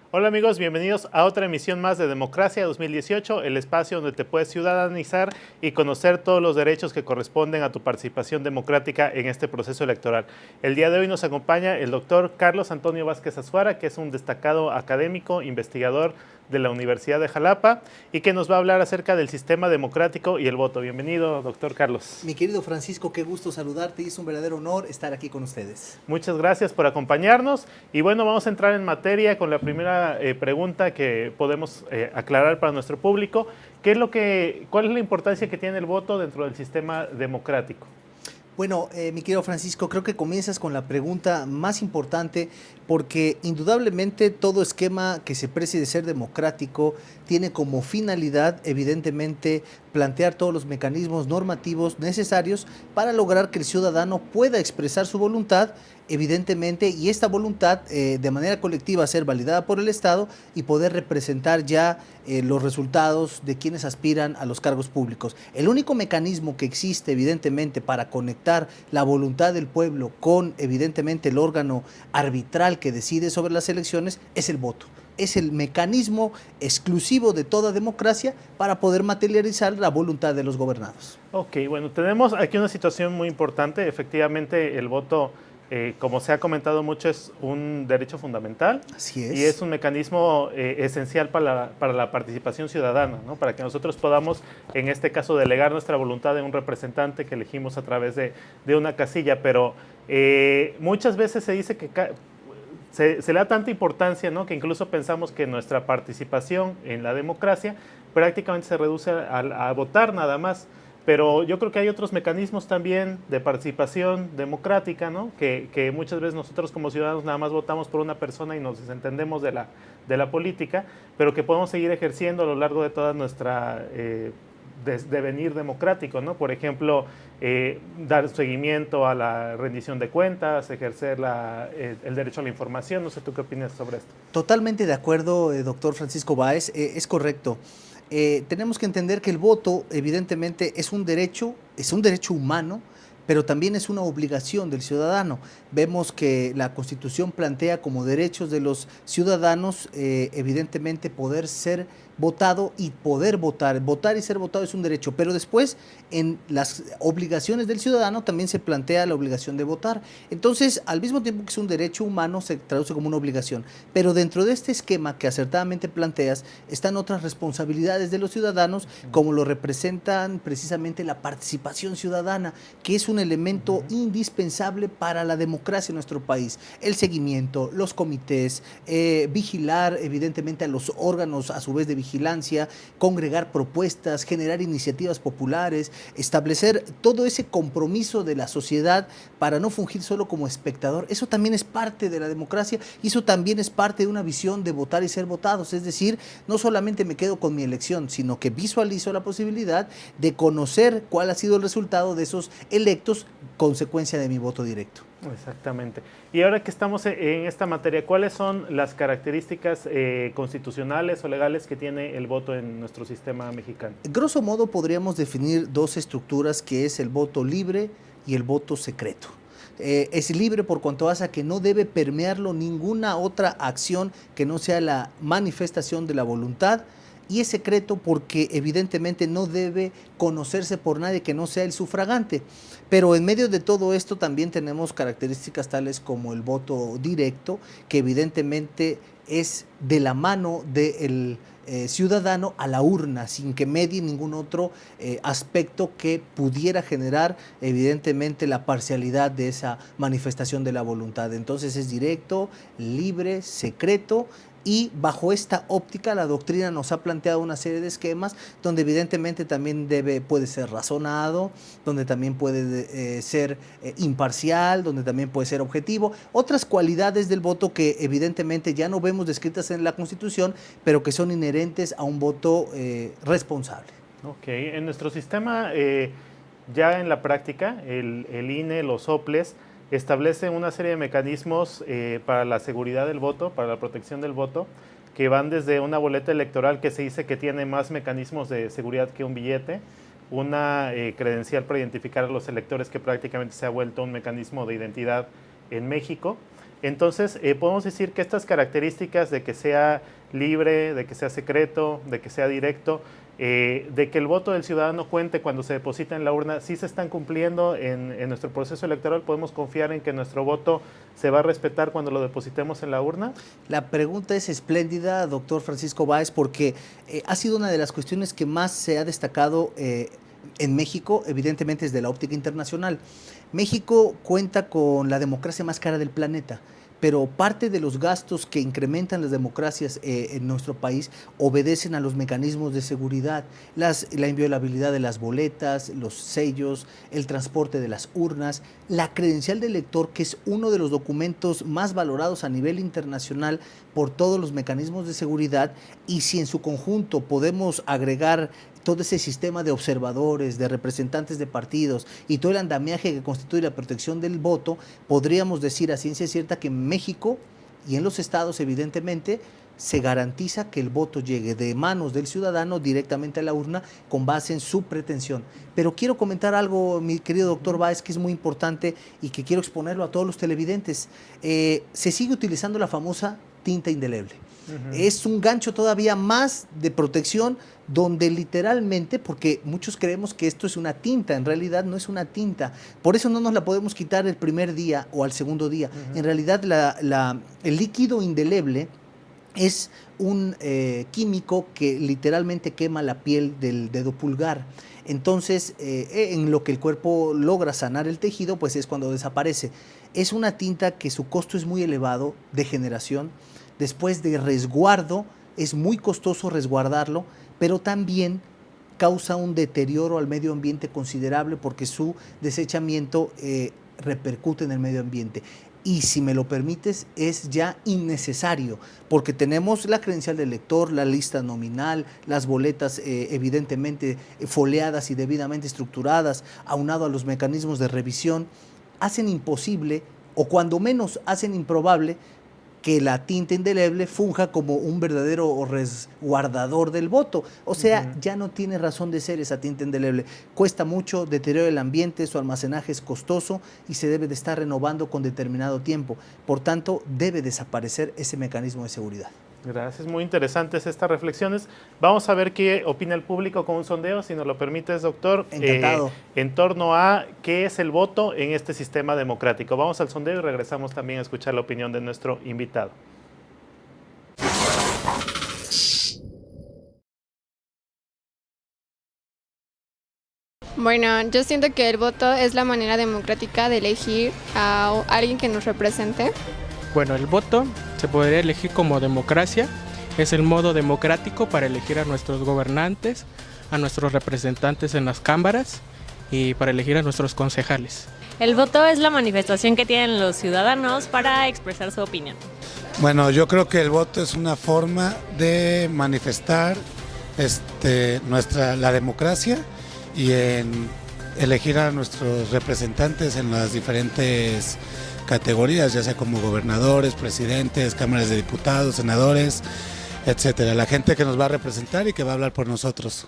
Hola amigos, bienvenidos a otra emisión más de Democracia 2018, el espacio donde te puedes ciudadanizar y conocer todos los derechos que corresponden a tu participación democrática en este proceso electoral. El día de hoy nos acompaña el doctor Carlos Antonio Vázquez Azuara, que es un destacado académico, investigador de la Universidad de Jalapa y que nos va a hablar acerca del sistema democrático y el voto. Bienvenido, doctor Carlos. Mi querido Francisco, qué gusto saludarte y es un verdadero honor estar aquí con ustedes. Muchas gracias por acompañarnos y bueno, vamos a entrar en materia con la primera pregunta que podemos aclarar para nuestro público. ¿Cuál es la importancia que tiene el voto dentro del sistema democrático? Bueno, mi querido Francisco, creo que comienzas con la pregunta más importante porque indudablemente todo esquema que se precie de ser democrático tiene como finalidad, evidentemente, plantear todos los mecanismos normativos necesarios para lograr que el ciudadano pueda expresar su voluntad, evidentemente, y esta voluntad de manera colectiva ser validada por el Estado y poder representar ya los resultados de quienes aspiran a los cargos públicos. El único mecanismo que existe, evidentemente, para conectar la voluntad del pueblo con, evidentemente, el órgano arbitral que decide sobre las elecciones es el voto. Es el mecanismo exclusivo de toda democracia para poder materializar la voluntad de los gobernados. Ok, bueno, tenemos aquí una situación muy importante. Efectivamente, el voto, como se ha comentado mucho, es un derecho fundamental. Así es. Y es un mecanismo esencial para la participación ciudadana, ¿no? Para que nosotros podamos, en este caso, delegar nuestra voluntad en un representante que elegimos a través de una casilla. Pero muchas veces se dice que se le da tanta importancia, ¿no?, que incluso pensamos que nuestra participación en la democracia prácticamente se reduce a votar nada más. Pero yo creo que hay otros mecanismos también de participación democrática, ¿no?, que muchas veces nosotros como ciudadanos nada más votamos por una persona y nos desentendemos de la política, pero que podemos seguir ejerciendo a lo largo de toda nuestra devenir democrático, ¿no? Por ejemplo, dar seguimiento a la rendición de cuentas, ejercer el derecho a la información. No sé, ¿tú qué opinas sobre esto? Totalmente de acuerdo, doctor Francisco Báez, es correcto. Tenemos que entender que el voto, evidentemente, es un derecho humano, pero también es una obligación del ciudadano. Vemos que la Constitución plantea como derechos de los ciudadanos, evidentemente, poder ser votado y poder votar. Votar y ser votado es un derecho, pero después en las obligaciones del ciudadano también se plantea la obligación de votar. Entonces, al mismo tiempo que es un derecho humano, se traduce como una obligación. Pero dentro de este esquema que acertadamente planteas, están otras responsabilidades de los ciudadanos, como lo representan precisamente la participación ciudadana, que es un elemento indispensable para la democracia en nuestro país. El seguimiento, los comités, vigilar evidentemente a los órganos a su vez de vigilancia, congregar propuestas, generar iniciativas populares, establecer todo ese compromiso de la sociedad para no fungir solo como espectador. Eso también es parte de la democracia y eso también es parte de una visión de votar y ser votados. Es decir, no solamente me quedo con mi elección, sino que visualizo la posibilidad de conocer cuál ha sido el resultado de esos electos, consecuencia de mi voto directo. Exactamente. Y ahora que estamos en esta materia, ¿cuáles son las características constitucionales o legales que tiene el voto en nuestro sistema mexicano? Grosso modo podríamos definir dos estructuras, que es el voto libre y el voto secreto. Es libre por cuanto hace a que no debe permearlo ninguna otra acción que no sea la manifestación de la voluntad, y es secreto porque evidentemente no debe conocerse por nadie que no sea el sufragante. Pero en medio de todo esto también tenemos características tales como el voto directo, que evidentemente es de la mano del ciudadano a la urna, sin que medie ningún otro aspecto que pudiera generar evidentemente la parcialidad de esa manifestación de la voluntad. Entonces es directo, libre, secreto. Y bajo esta óptica la doctrina nos ha planteado una serie de esquemas donde evidentemente también puede ser razonado, donde también puede ser imparcial, donde también puede ser objetivo. Otras cualidades del voto que evidentemente ya no vemos descritas en la Constitución, pero que son inherentes a un voto responsable. Ok, en nuestro sistema, ya en la práctica, el INE, los soples, establecen una serie de mecanismos para la seguridad del voto, para la protección del voto, que van desde una boleta electoral que se dice que tiene más mecanismos de seguridad que un billete, una credencial para identificar a los electores que prácticamente se ha vuelto un mecanismo de identidad en México, Entonces, podemos decir que estas características de que sea libre, de que sea secreto, de que sea directo, de que el voto del ciudadano cuente cuando se deposita en la urna, sí se están cumpliendo en nuestro proceso electoral. ¿Podemos confiar en que nuestro voto se va a respetar cuando lo depositemos en la urna? La pregunta es espléndida, doctor Francisco Báez, porque ha sido una de las cuestiones que más se ha destacado en México, evidentemente desde la óptica internacional. México cuenta con la democracia más cara del planeta, pero parte de los gastos que incrementan las democracias en nuestro país obedecen a los mecanismos de seguridad, la inviolabilidad de las boletas, los sellos, el transporte de las urnas, la credencial de elector, que es uno de los documentos más valorados a nivel internacional por todos los mecanismos de seguridad, y si en su conjunto podemos agregar todo ese sistema de observadores, de representantes de partidos y todo el andamiaje que constituye la protección del voto, podríamos decir a ciencia cierta que en México y en los estados, evidentemente, se garantiza que el voto llegue de manos del ciudadano directamente a la urna con base en su pretensión. Pero quiero comentar algo, mi querido doctor Báez, que es muy importante y que quiero exponerlo a todos los televidentes. Se sigue utilizando la famosa tinta indeleble. Es un gancho todavía más de protección, donde literalmente, porque muchos creemos que esto es una tinta, en realidad no es una tinta, por eso no nos la podemos quitar el primer día o al segundo día. En realidad el líquido indeleble es un químico que literalmente quema la piel del dedo pulgar. Entonces, en lo que el cuerpo logra sanar el tejido, pues es cuando desaparece. Es una tinta que su costo es muy elevado de generación. Después de resguardo, es muy costoso resguardarlo, pero también causa un deterioro al medio ambiente considerable porque su desechamiento repercute en el medio ambiente. Y si me lo permites, es ya innecesario, porque tenemos la credencial del elector, la lista nominal, las boletas evidentemente foliadas y debidamente estructuradas, aunado a los mecanismos de revisión, hacen imposible, o cuando menos hacen improbable, que la tinta indeleble funja como un verdadero resguardador del voto. O sea, ya no tiene razón de ser esa tinta indeleble. Cuesta mucho, deteriora el ambiente, su almacenaje es costoso y se debe de estar renovando con determinado tiempo. Por tanto, debe desaparecer ese mecanismo de seguridad. Gracias, muy interesantes estas reflexiones. Vamos a ver qué opina el público con un sondeo, si nos lo permites, doctor. Encantado. En torno a qué es el voto en este sistema democrático. Vamos al sondeo y regresamos también a escuchar la opinión de nuestro invitado. Bueno, yo siento que el voto es la manera democrática de elegir a alguien que nos represente. Bueno, el voto se podría elegir como democracia, es el modo democrático para elegir a nuestros gobernantes, a nuestros representantes en las cámaras y para elegir a nuestros concejales. El voto es la manifestación que tienen los ciudadanos para expresar su opinión. Bueno, yo creo que el voto es una forma de manifestar la democracia y en elegir a nuestros representantes en las diferentes categorías, ya sea como gobernadores, presidentes, cámaras de diputados, senadores, etcétera. La gente que nos va a representar y que va a hablar por nosotros.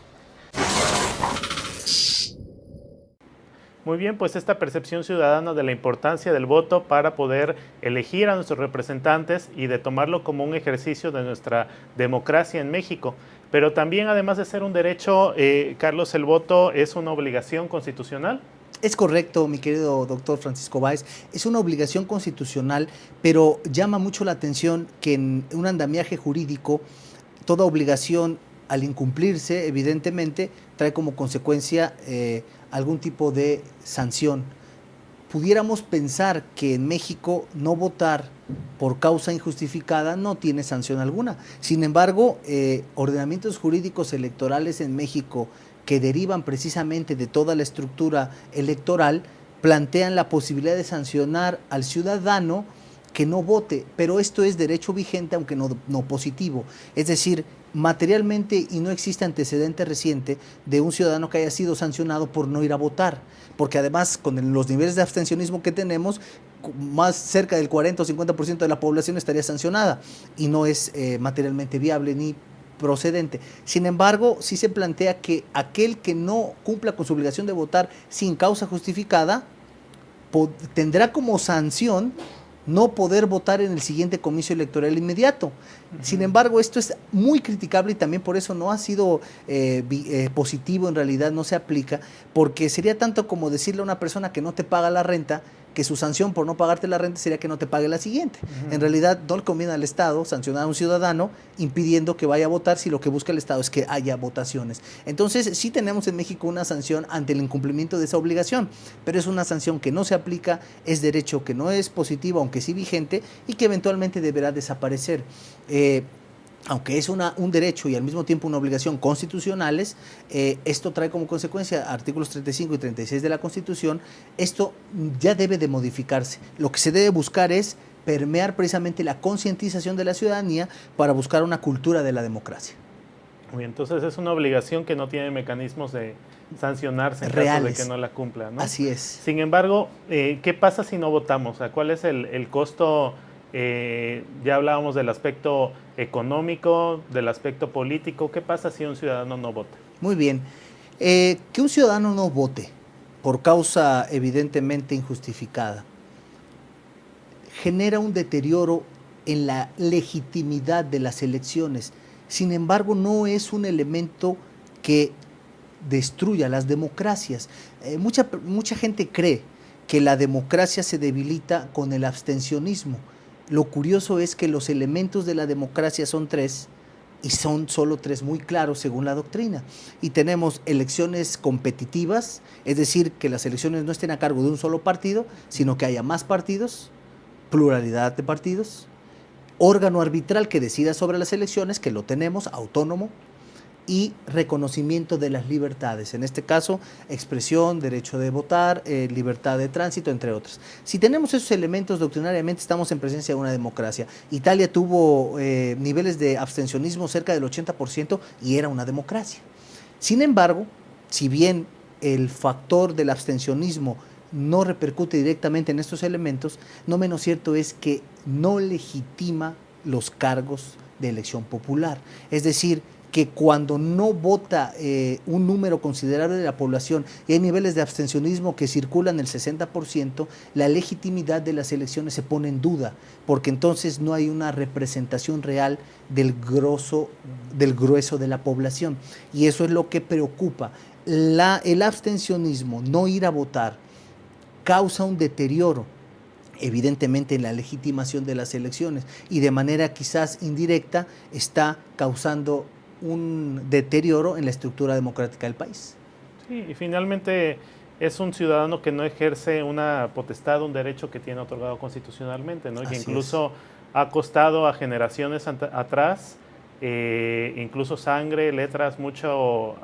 Muy bien, pues esta percepción ciudadana de la importancia del voto para poder elegir a nuestros representantes y de tomarlo como un ejercicio de nuestra democracia en México. Pero también, además de ser un derecho, Carlos, ¿el voto es una obligación constitucional? Es correcto, mi querido doctor Francisco Báez, es una obligación constitucional, pero llama mucho la atención que en un andamiaje jurídico, toda obligación al incumplirse, evidentemente, trae como consecuencia algún tipo de sanción. Pudiéramos pensar que en México no votar por causa injustificada no tiene sanción alguna. Sin embargo, ordenamientos jurídicos electorales en México que derivan precisamente de toda la estructura electoral, plantean la posibilidad de sancionar al ciudadano que no vote, pero esto es derecho vigente, aunque no positivo. Es decir, materialmente, y no existe antecedente reciente de un ciudadano que haya sido sancionado por no ir a votar, porque además con los niveles de abstencionismo que tenemos, más cerca del 40 o 50% de la población estaría sancionada y no es materialmente viable ni procedente. Sin embargo, sí se plantea que aquel que no cumpla con su obligación de votar sin causa justificada tendrá como sanción no poder votar en el siguiente comicio electoral inmediato. Sin embargo, esto es muy criticable y también por eso no ha sido positivo, en realidad no se aplica, porque sería tanto como decirle a una persona que no te paga la renta, que su sanción por no pagarte la renta sería que no te pague la siguiente. En realidad no le conviene al Estado sancionar a un ciudadano impidiendo que vaya a votar si lo que busca el Estado es que haya votaciones. Entonces sí tenemos en México una sanción ante el incumplimiento de esa obligación, pero es una sanción que no se aplica, es derecho que no es positivo, aunque sí vigente, y que eventualmente deberá desaparecer. Aunque es un derecho y al mismo tiempo una obligación constitucionales, esto trae como consecuencia artículos 35 y 36 de la Constitución, esto ya debe de modificarse. Lo que se debe buscar es permear precisamente la concientización de la ciudadanía para buscar una cultura de la democracia. Muy bien, entonces es una obligación que no tiene mecanismos de sancionarse en caso de que no la cumpla, ¿no? Así es. Sin embargo, ¿qué pasa si no votamos? O sea, ¿cuál es el costo? Ya hablábamos del aspecto económico, del aspecto político. ¿Qué pasa si un ciudadano no vota? Muy bien. Que un ciudadano no vote por causa evidentemente injustificada genera un deterioro en la legitimidad de las elecciones. Sin embargo, no es un elemento que destruya las democracias. Mucha gente cree que la democracia se debilita con el abstencionismo. Lo curioso es que los elementos de la democracia son 3 y son solo 3 muy claros según la doctrina. Y tenemos elecciones competitivas, es decir, que las elecciones no estén a cargo de un solo partido, sino que haya más partidos, pluralidad de partidos, órgano arbitral que decida sobre las elecciones, que lo tenemos, autónomo, y reconocimiento de las libertades, en este caso expresión, derecho de votar, libertad de tránsito, entre otros. Si tenemos esos elementos doctrinariamente estamos en presencia de una democracia. Italia tuvo niveles de abstencionismo cerca del 80% y era una democracia. Sin embargo, si bien el factor del abstencionismo no repercute directamente en estos elementos, no menos cierto es que no legitima los cargos de elección popular. Es decir, que cuando no vota un número considerable de la población y hay niveles de abstencionismo que circulan el 60%, la legitimidad de las elecciones se pone en duda, porque entonces no hay una representación real del grueso de la población. Y eso es lo que preocupa. El abstencionismo, no ir a votar, causa un deterioro evidentemente en la legitimación de las elecciones y de manera quizás indirecta está causando un deterioro en la estructura democrática del país. Sí, y finalmente es un ciudadano que no ejerce una potestad, un derecho que tiene otorgado constitucionalmente, ¿no? Y que incluso ha costado a generaciones atrás, incluso sangre, letras, mucha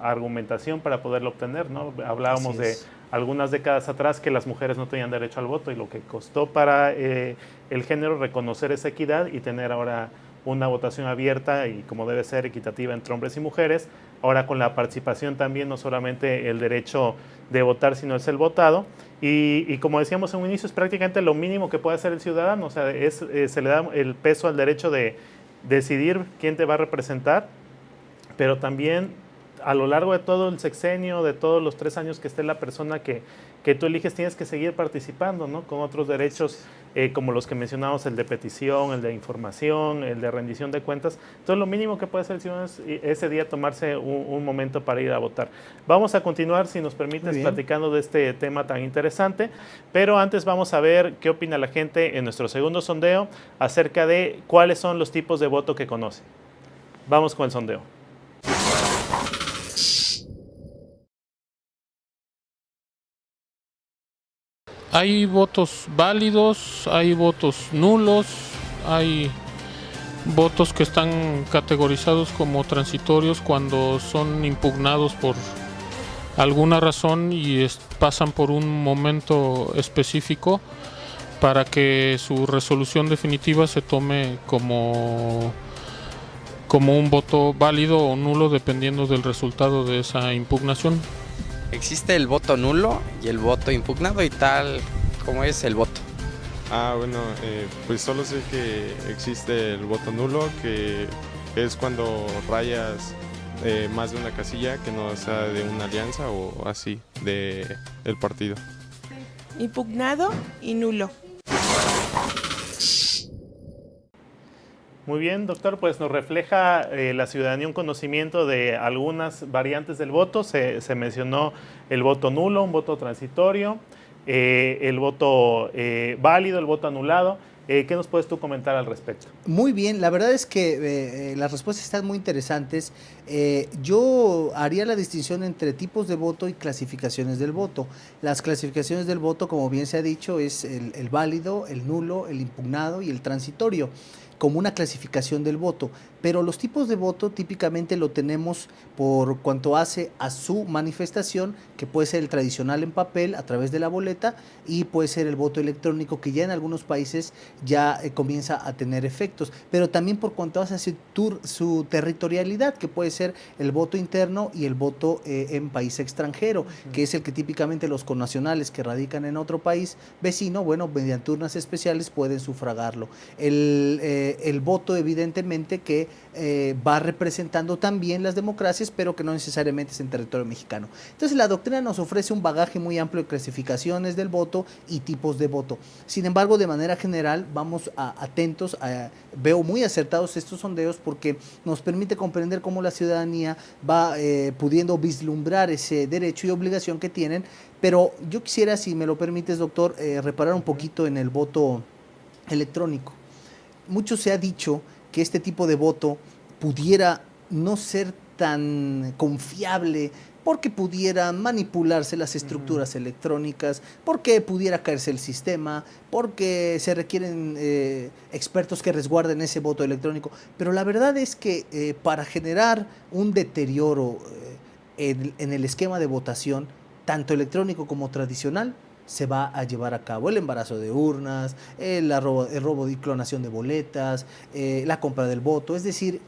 argumentación para poderlo obtener, ¿no? Hablábamos de algunas décadas atrás que las mujeres no tenían derecho al voto y lo que costó para el género reconocer esa equidad y tener ahora una votación abierta y como debe ser equitativa entre hombres y mujeres, ahora con la participación también, no solamente el derecho de votar, sino el ser votado, y como decíamos en un inicio, es prácticamente lo mínimo que puede hacer el ciudadano, o sea, se le da el peso al derecho de decidir quién te va a representar, pero también a lo largo de todo el sexenio, de todos los 3 años que esté la persona que tú eliges, tienes que seguir participando, ¿no? Con otros derechos como los que mencionamos, el de petición, el de información, el de rendición de cuentas. Entonces lo mínimo que puede hacer el ciudadano es ese día tomarse un momento para ir a votar. Vamos a continuar, si nos permites, platicando de este tema tan interesante, pero antes vamos a ver qué opina la gente en nuestro segundo sondeo acerca de cuáles son los tipos de voto que conoce. Vamos con el sondeo. Hay votos válidos, hay votos nulos, hay votos que están categorizados como transitorios cuando son impugnados por alguna razón y pasan por un momento específico para que su resolución definitiva se tome como un voto válido o nulo dependiendo del resultado de esa impugnación. Existe el voto nulo y el voto impugnado y tal como es el voto. Bueno, pues solo sé que existe el voto nulo, que es cuando rayas más de una casilla que no sea de una alianza o así, del partido. Impugnado y nulo. Muy bien, doctor, pues nos refleja la ciudadanía un conocimiento de algunas variantes del voto. Se mencionó el voto nulo, un voto transitorio, el voto válido, el voto anulado. ¿Qué nos puedes tú comentar al respecto? Muy bien, la verdad es que las respuestas están muy interesantes. Yo haría la distinción entre tipos de voto y clasificaciones del voto. Las clasificaciones del voto, como bien se ha dicho, es el válido, el nulo, el impugnado y el transitorio, como una clasificación del voto. Pero los tipos de voto típicamente lo tenemos por cuanto hace a su manifestación, que puede ser el tradicional en papel a través de la boleta y puede ser el voto electrónico, que ya en algunos países ya comienza a tener efectos, pero también por cuanto hace su territorialidad, que puede ser el voto interno y el voto en país extranjero, que es el que típicamente los connacionales que radican en otro país vecino, bueno, mediante urnas especiales pueden sufragarlo. El voto evidentemente que va representando también las democracias, pero que no necesariamente es en territorio mexicano. Entonces la doctrina nos ofrece un bagaje muy amplio de clasificaciones del voto y tipos de voto. Sin embargo, de manera general vamos atentos, veo muy acertados estos sondeos porque nos permite comprender cómo la ciudadanía va pudiendo vislumbrar ese derecho y obligación que tienen, pero yo quisiera, si me lo permites, doctor, reparar un poquito en el voto electrónico. Mucho se ha dicho que este tipo de voto pudiera no ser tan confiable porque pudiera manipularse las estructuras electrónicas, porque pudiera caerse el sistema, porque se requieren expertos que resguarden ese voto electrónico. Pero la verdad es que para generar un deterioro en el esquema de votación, tanto electrónico como tradicional, se va a llevar a cabo el embarazo de urnas, el robo y clonación de boletas, la compra del voto. Es decir,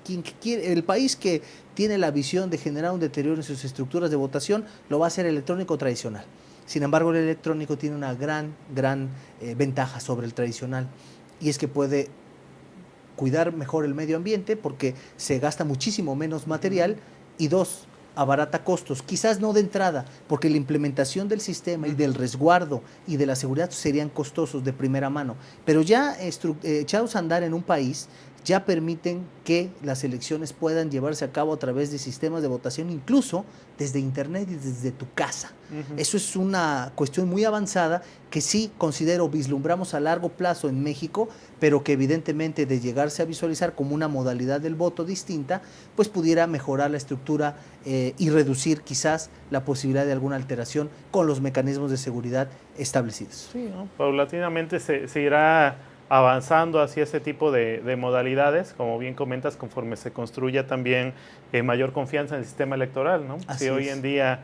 el país que tiene la visión de generar un deterioro en sus estructuras de votación lo va a hacer electrónico tradicional. Sin embargo, el electrónico tiene una gran ventaja sobre el tradicional, y es que puede cuidar mejor el medio ambiente porque se gasta muchísimo menos material, y dos, abarata costos, quizás no de entrada, porque la implementación del sistema y del resguardo y de la seguridad serían costosos de primera mano, pero ya echados a andar en un país, ya permiten que las elecciones puedan llevarse a cabo a través de sistemas de votación, incluso desde internet y desde tu casa. Eso es una cuestión muy avanzada que sí considero vislumbramos a largo plazo en México, pero que evidentemente de llegarse a visualizar como una modalidad del voto distinta, pues pudiera mejorar la estructura y reducir quizás la posibilidad de alguna alteración con los mecanismos de seguridad establecidos. Sí, ¿no? Paulatinamente se irá avanzando hacia ese tipo de modalidades, como bien comentas, conforme se construya también mayor confianza en el sistema electoral, ¿no? Así si hoy en día,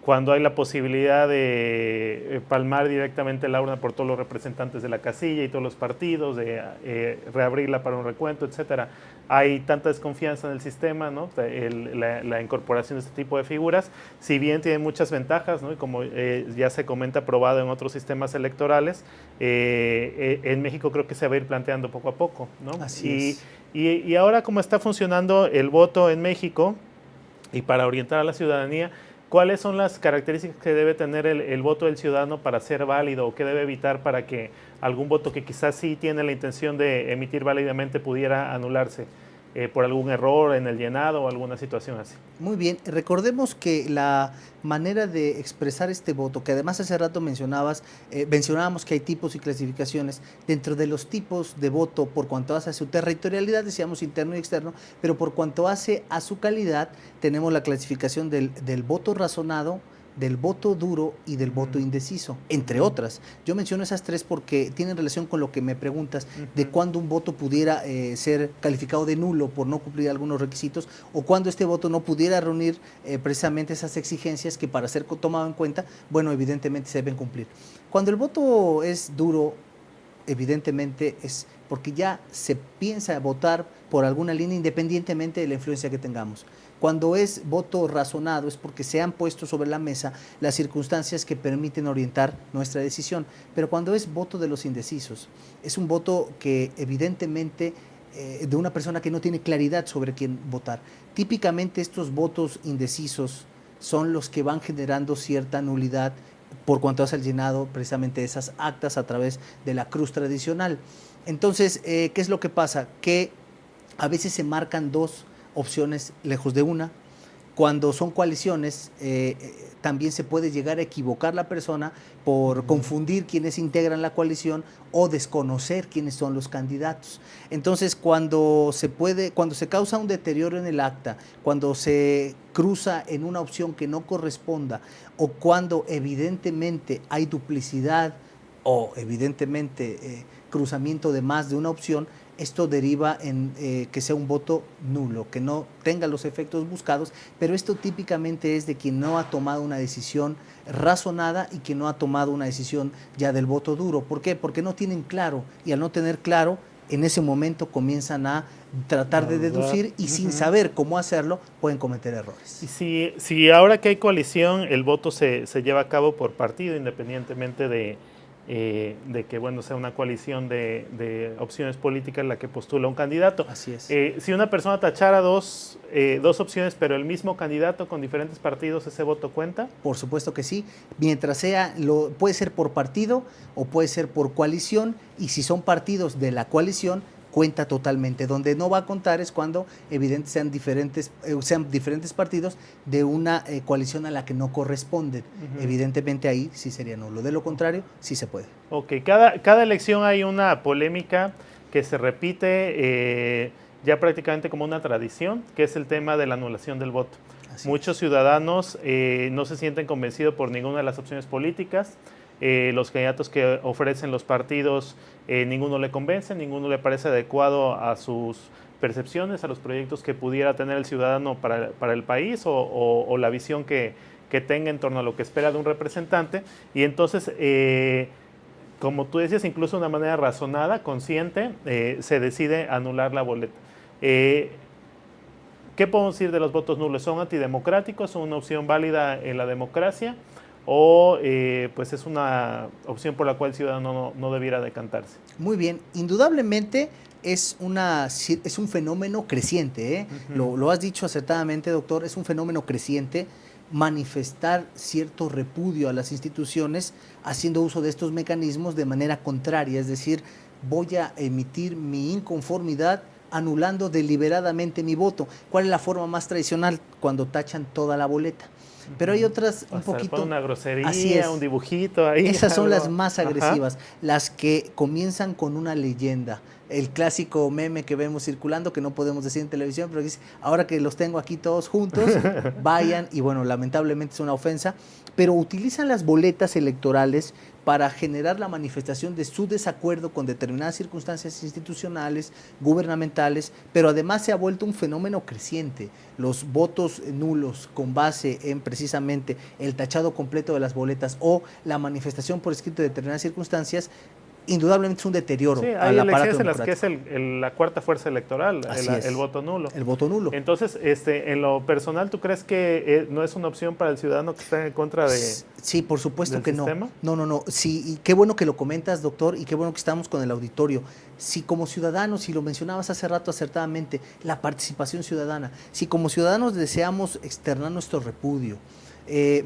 cuando hay la posibilidad de palmar directamente la urna por todos los representantes de la casilla y todos los partidos, de reabrirla para un recuento, etcétera, hay tanta desconfianza en el sistema, ¿no? La incorporación de este tipo de figuras, si bien tiene muchas ventajas, ¿no? Y como ya se comenta, probado en otros sistemas electorales, en México creo que se va a ir planteando poco a poco, ¿no? Así es. Y ahora, ¿cómo está funcionando el voto en México? Y para orientar a la ciudadanía, ¿cuáles son las características que debe tener el voto del ciudadano para ser válido, o qué debe evitar para que algún voto que quizás sí tiene la intención de emitir válidamente pudiera anularse por algún error en el llenado o alguna situación así? Muy bien, recordemos que la manera de expresar este voto, que además hace rato mencionábamos que hay tipos y clasificaciones. Dentro de los tipos de voto, por cuanto hace a su territorialidad, decíamos interno y externo, pero por cuanto hace a su calidad, tenemos la clasificación del voto razonado, del voto duro y del voto indeciso, entre otras. Yo menciono esas tres porque tienen relación con lo que me preguntas de cuándo un voto pudiera ser calificado de nulo por no cumplir algunos requisitos, o cuándo este voto no pudiera reunir precisamente esas exigencias que, para ser tomado en cuenta, bueno, evidentemente se deben cumplir. Cuando el voto es duro, evidentemente es porque ya se piensa votar por alguna línea independientemente de la influencia que tengamos. Cuando es voto razonado es porque se han puesto sobre la mesa las circunstancias que permiten orientar nuestra decisión. Pero cuando es voto de los indecisos, es un voto que evidentemente de una persona que no tiene claridad sobre quién votar. Típicamente estos votos indecisos son los que van generando cierta nulidad por cuanto hace el llenado precisamente de esas actas a través de la cruz tradicional. Entonces, ¿qué es lo que pasa? Que a veces se marcan dos opciones lejos de una. Cuando son coaliciones, también se puede llegar a equivocar la persona por confundir quienes integran la coalición o desconocer quiénes son los candidatos. Entonces, cuando se causa un deterioro en el acta, cuando se cruza en una opción que no corresponda, o cuando evidentemente hay duplicidad o evidentemente cruzamiento de más de una opción, esto deriva en que sea un voto nulo, que no tenga los efectos buscados, pero esto típicamente es de quien no ha tomado una decisión razonada y quien no ha tomado una decisión ya del voto duro. ¿Por qué? Porque no tienen claro, y al no tener claro, en ese momento comienzan a tratar de deducir y sin saber cómo hacerlo pueden cometer errores. Y si ahora que hay coalición el voto se lleva a cabo por partido, independientemente de que bueno sea una coalición de opciones políticas la que postula un candidato. Así es. Si una persona tachara dos opciones, pero el mismo candidato con diferentes partidos, ¿ese voto cuenta? Por supuesto que sí, mientras sea, puede ser por partido o puede ser por coalición, y si son partidos de la coalición, cuenta totalmente. Donde no va a contar es cuando evidentemente sean diferentes partidos de una coalición a la que no corresponden. Evidentemente ahí sí sería nulo. De lo contrario, sí se puede. Ok, cada elección hay una polémica que se repite ya prácticamente como una tradición, que es el tema de la anulación del voto. Muchos ciudadanos no se sienten convencidos por ninguna de las opciones políticas. Los candidatos que ofrecen los partidos, ninguno le convence, ninguno le parece adecuado a sus percepciones, a los proyectos que pudiera tener el ciudadano para el país o la visión que tenga en torno a lo que espera de un representante. Y entonces, como tú decías, incluso de una manera razonada, consciente, se decide anular la boleta. ¿Qué podemos decir de los votos nulos? ¿Son antidemocráticos? ¿Son una opción válida en la democracia? ¿O pues es una opción por la cual el ciudadano no debiera decantarse? Muy bien, indudablemente es un fenómeno creciente, lo has dicho acertadamente, doctor, es un fenómeno creciente manifestar cierto repudio a las instituciones haciendo uso de estos mecanismos de manera contraria, es decir, voy a emitir mi inconformidad anulando deliberadamente mi voto. ¿Cuál es la forma más tradicional? Cuando tachan toda la boleta. Pero hay otras un poquito... Una grosería, así es. Un dibujito ahí. Esas son las más agresivas, las que comienzan con una leyenda. El clásico meme que vemos circulando, que no podemos decir en televisión, pero dice, ahora que los tengo aquí todos juntos, vayan, y bueno, lamentablemente es una ofensa, pero utilizan las boletas electorales para generar la manifestación de su desacuerdo con determinadas circunstancias institucionales, gubernamentales, pero además se ha vuelto un fenómeno creciente. Los votos nulos con base en precisamente el tachado completo de las boletas o la manifestación por escrito de determinadas circunstancias, indudablemente es un deterioro al aparato democrático. Hay elecciones en las que es la cuarta fuerza electoral, el voto nulo. El voto nulo. Entonces, en lo personal, ¿tú crees que no es una opción para el ciudadano que está en contra de Sí, por supuesto que sistema? No. Sí, y qué bueno que lo comentas, doctor, y qué bueno que estamos con el auditorio. Si como ciudadanos, y lo mencionabas hace rato acertadamente, la participación ciudadana, si como ciudadanos deseamos externar nuestro repudio,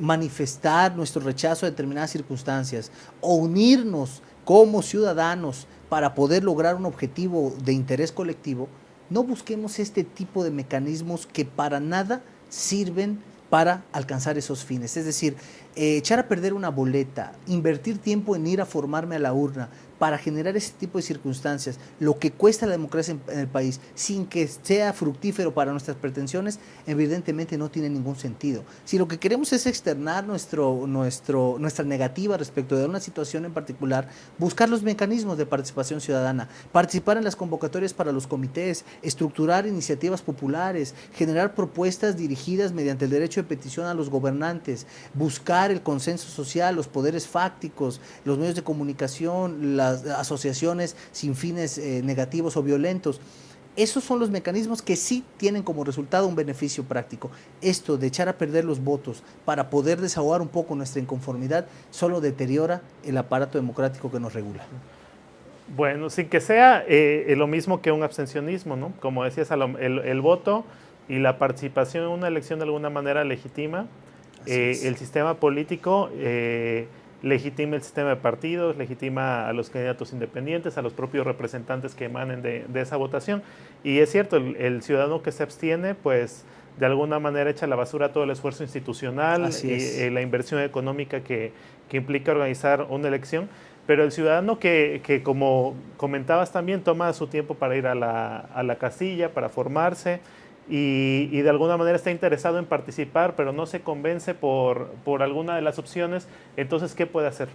manifestar nuestro rechazo a determinadas circunstancias o unirnos como ciudadanos para poder lograr un objetivo de interés colectivo, no busquemos este tipo de mecanismos que para nada sirven para alcanzar esos fines. Es decir, echar a perder una boleta, invertir tiempo en ir a formarme a la urna para generar ese tipo de circunstancias, lo que cuesta la democracia en el país, sin que sea fructífero para nuestras pretensiones, evidentemente no tiene ningún sentido. Si lo que queremos es externar nuestra negativa respecto de una situación en particular, buscar los mecanismos de participación ciudadana, participar en las convocatorias para los comités, estructurar iniciativas populares, generar propuestas dirigidas mediante el derecho de petición a los gobernantes, buscar el consenso social, los poderes fácticos, los medios de comunicación, las asociaciones sin fines negativos o violentos. Esos son los mecanismos que sí tienen como resultado un beneficio práctico. Esto de echar a perder los votos para poder desahogar un poco nuestra inconformidad solo deteriora el aparato democrático que nos regula. Bueno, sin que sea lo mismo que un abstencionismo, ¿no? Como decías, el voto y la participación en una elección de alguna manera legitima. El sistema político legitima el sistema de partidos, legitima a los candidatos independientes, a los propios representantes que emanen de esa votación. Y es cierto, el ciudadano que se abstiene, pues de alguna manera echa a la basura todo el esfuerzo institucional y la inversión económica que implica organizar una elección. Pero el ciudadano que, como comentabas también, toma su tiempo para ir a la casilla, para formarse y de alguna manera está interesado en participar, pero no se convence por alguna de las opciones, entonces, ¿qué puede hacer?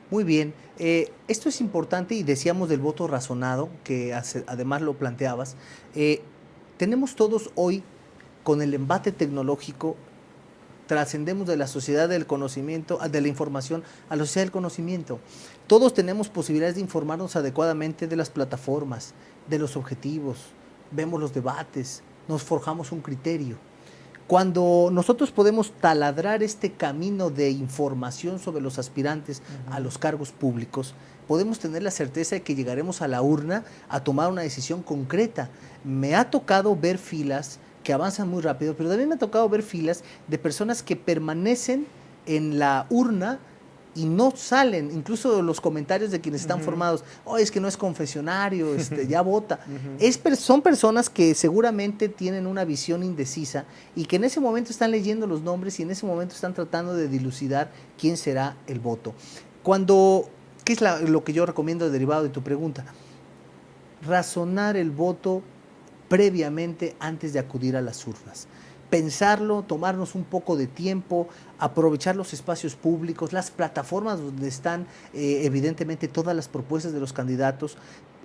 Muy bien, esto es importante y decíamos del voto razonado, que además lo planteabas. Tenemos todos hoy, con el embate tecnológico, trascendemos de la sociedad del conocimiento, de la información, a la sociedad del conocimiento. Todos tenemos posibilidades de informarnos adecuadamente de las plataformas, de los objetivos, vemos los debates, nos forjamos un criterio. Cuando nosotros podemos taladrar este camino de información sobre los aspirantes a los cargos públicos, podemos tener la certeza de que llegaremos a la urna a tomar una decisión concreta. Me ha tocado ver filas que avanzan muy rápido, pero también me ha tocado ver filas de personas que permanecen en la urna y no salen, incluso los comentarios de quienes están formados, es que no es confesionario, ya vota. Son personas que seguramente tienen una visión indecisa y que en ese momento están leyendo los nombres y en ese momento están tratando de dilucidar quién será el voto. ¿Qué es lo que yo recomiendo derivado de tu pregunta? Razonar el voto previamente antes de acudir a las urnas. Pensarlo, tomarnos un poco de tiempo, aprovechar los espacios públicos, las plataformas donde están evidentemente todas las propuestas de los candidatos.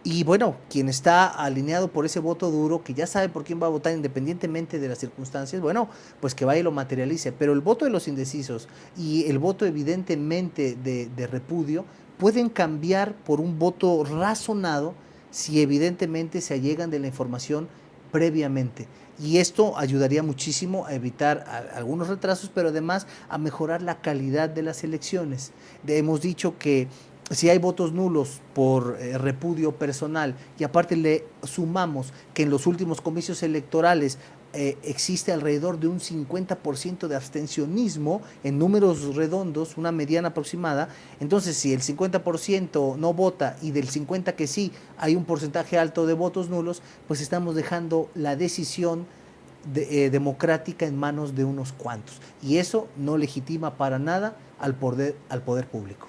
Y bueno, quien está alineado por ese voto duro, que ya sabe por quién va a votar independientemente de las circunstancias, bueno, pues que vaya y lo materialice. Pero el voto de los indecisos y el voto evidentemente de repudio pueden cambiar por un voto razonado si evidentemente se allegan de la información previamente. Y esto ayudaría muchísimo a evitar algunos retrasos, pero además a mejorar la calidad de las elecciones. Hemos dicho que si hay votos nulos por repudio personal y aparte le sumamos que en los últimos comicios electorales existe alrededor de un 50% de abstencionismo en números redondos, una mediana aproximada, entonces si el 50% no vota y del 50% que sí hay un porcentaje alto de votos nulos, pues estamos dejando la decisión democrática en manos de unos cuantos y eso no legitima para nada al poder público.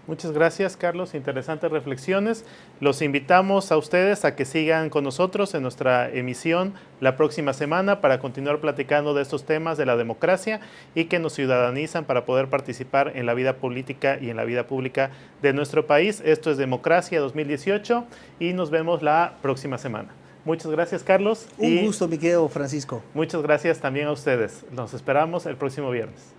Muchas gracias, Carlos. Interesantes reflexiones. Los invitamos a ustedes a que sigan con nosotros en nuestra emisión la próxima semana para continuar platicando de estos temas de la democracia y que nos ciudadanizan para poder participar en la vida política y en la vida pública de nuestro país. Esto es Democracia 2018 y nos vemos la próxima semana. Muchas gracias, Carlos. Un gusto, mi querido Francisco. Muchas gracias también a ustedes. Nos esperamos el próximo viernes.